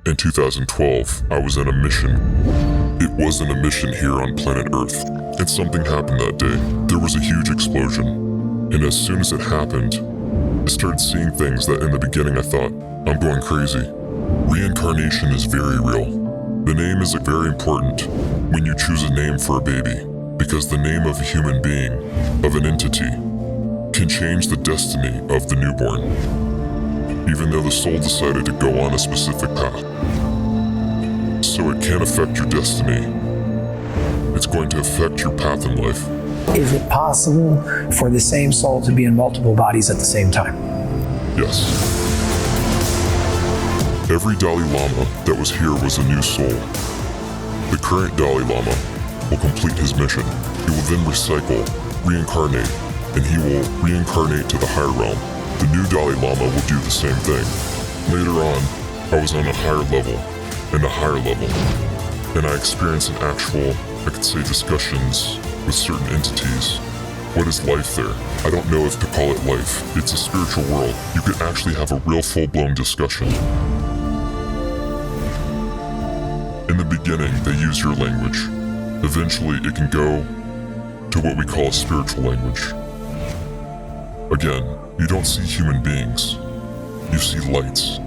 In 2012, I was on a mission. It wasn't a mission here on planet Earth, and something happened that day. There was a huge explosion, and as soon as it happened, I started seeing things that in the beginning I thought, I'm going crazy. Reincarnation is very real. The name is very important when you choose a name for a baby, because the name of a human being, of an entity, can change the destiny of the newborn, even though the soul decided to go on a specific path. So it can affect your destiny. It's going to affect your path in life. Is it possible for the same soul to be in multiple bodies at the same time? Yes. Every Dalai Lama that was here was a new soul. The current Dalai Lama will complete his mission. He will then recycle, reincarnate, and he will reincarnate to the higher realm. The new Dalai Lama will do the same thing. Later on, I was on a higher level, and a higher level, and I experienced an actual, I could say, discussions with certain entities. What is life there? I don't know if to call it life. It's a spiritual world. You could actually have a real full-blown discussion. In the beginning, they use your language. Eventually, it can go to what we call a spiritual language. Again, you don't see human beings. You see lights.